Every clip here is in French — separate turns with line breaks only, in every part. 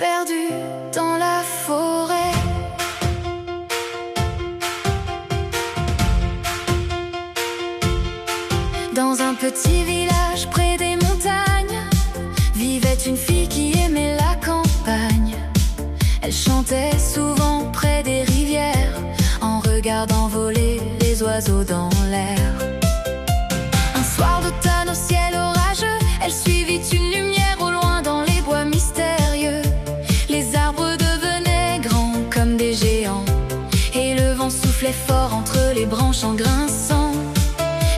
perdue dans la forêt. Dans un petit village près des montagnes vivait une fille qui aimait la campagne. Elle chantait souvent près des rivières en regardant voler les oiseaux dans l'air. Un soir d'automne au ciel orageux, elle suivit une lumière au loin dans les bois mystérieux. Les arbres devenaient grands comme des géants et le vent soufflait fort entre les branches en grinçant.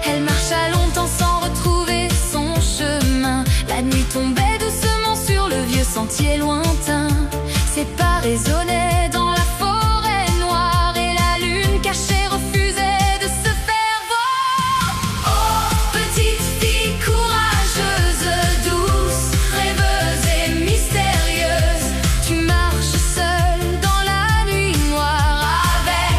Elle marcha longtemps sans retrouver son chemin. La nuit tombait doucement sur le vieux sentier lointain. Ses pas résonnaient dans la forêt noire et la lune cachée refusait de se faire voir. Oh, petite fille courageuse, douce, rêveuse et mystérieuse, tu marches seule dans la nuit noire avec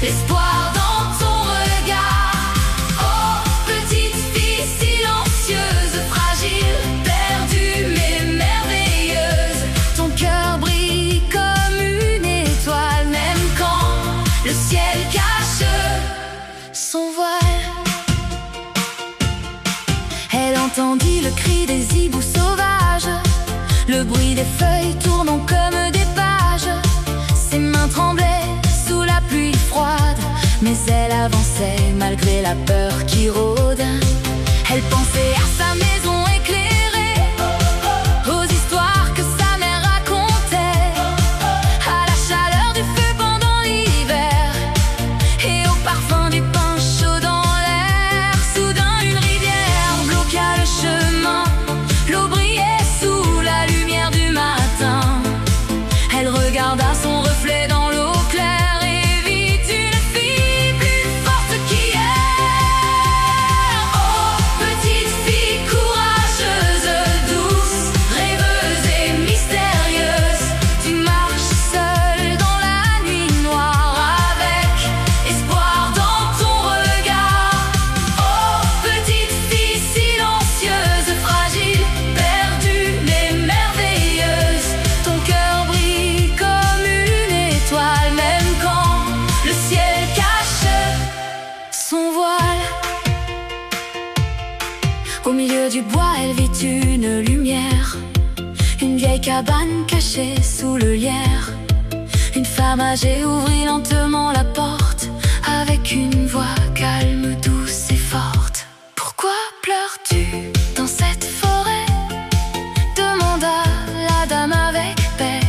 l'espoir dans ton regard. Oh, petite fille silencieuse, fragile, perdue mais merveilleuse, ton cœur brille comme une étoile, même quand le ciel cache son voile. Elle entendit le cri des hiboux sauvages, le bruit des feuilles tournant comme des pages. Ses mains tremblaient sous la pluie froide, mais elle avançait malgré la peur qui rôde. Elle pensait à sa maison éclairée, aux histoires que sa mère racontait, à la chaleur du feu pendant l'hiver et au parfum du pain chaud dans l'air. Soudain une rivière bloqua le chemin, l'eau brillait sous la lumière du matin. Elle regarda son reflet dans l'eau claire et vit une fille plus forte qu'hier. Oh, petite fille courageuse, douce, rêveuse et mystérieuse, tu marches seule dans la nuit noire avec espoir dans ton regard. Oh, petite fille silencieuse, fragile, perdue mais merveilleuse, ton cœur brille comme une étoile, même quand le ciel cache son voile. Au milieu du bois, elle vit une lumière, une vieille cabane cachée sous le lierre. Une femme âgée ouvrit lentement la porte avec une voix calme, douce et forte. Pourquoi pleures-tu dans cette forêt? Demanda la dame avec paix.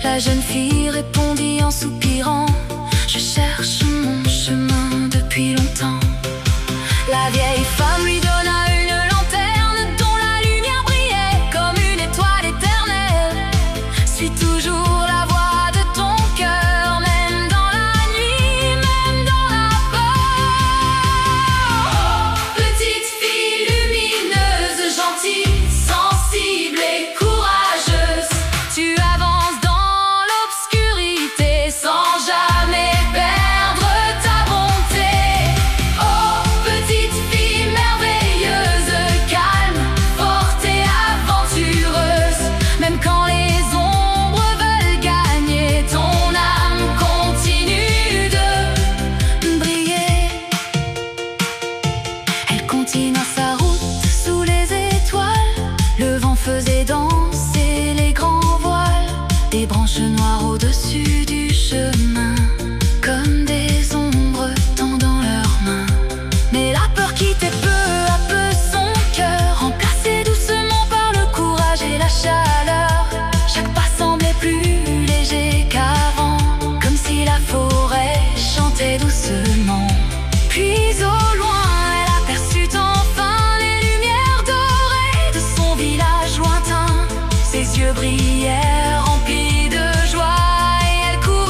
La jeune fille répondit en soupirant, je cherche mon chemin depuis longtemps. La vieille femme lui donna une lanterne dont la lumière brillait comme une étoile éternelle. Suis toujours la voix de ton cœur, même dans la nuit, même dans la peur. Oh, petite fille lumineuse, gentille, sensible et courageuse, tu avances dans l'obscurité sans jamais perdre ta bonté. Oh, petite fille merveilleuse, calme, forte et aventureuse, même quand les ombres veulent gagner, ton âme continue de briller. Elle continua sa route sous les étoiles, le vent faisait danser les grands voiles, des branches noires au-dessus du chemin, comme des ombres tendant leurs mains. Mais la peur quittait peu à peu son cœur, remplacée doucement par le courage et la chaleur. Chaque pas semblait plus léger qu'avant, comme si la forêt chantait doucement. Puis au loin, elle aperçut enfin les lumières dorées de son village lointain. Ses yeux brillèrent remplis de joie et elle courut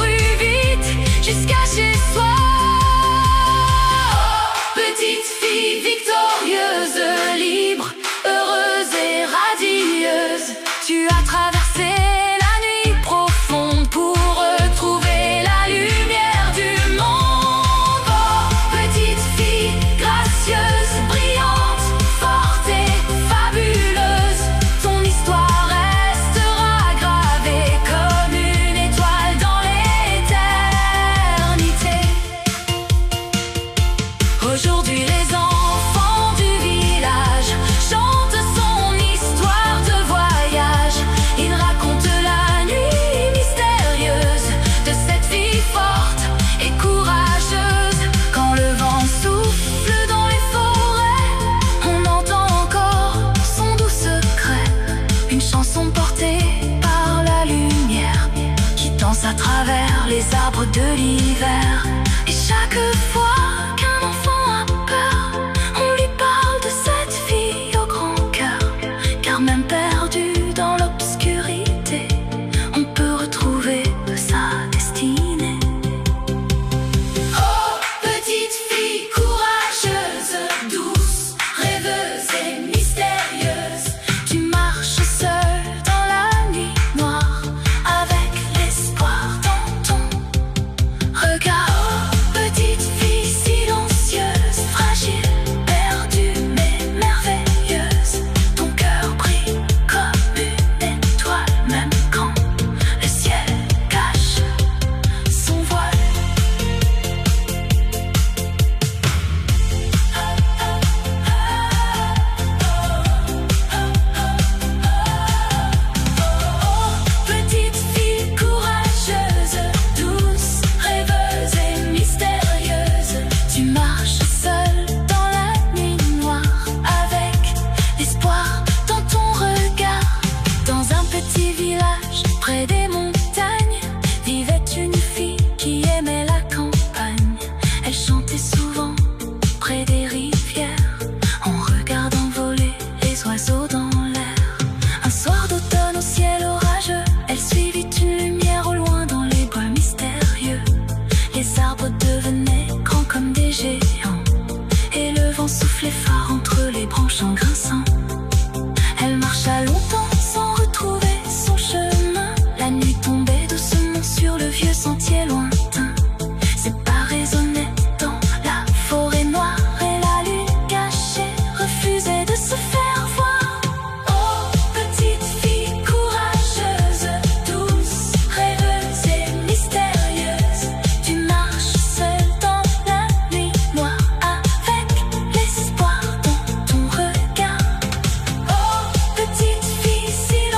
travers les arbres de l'hiver. Et chaque fois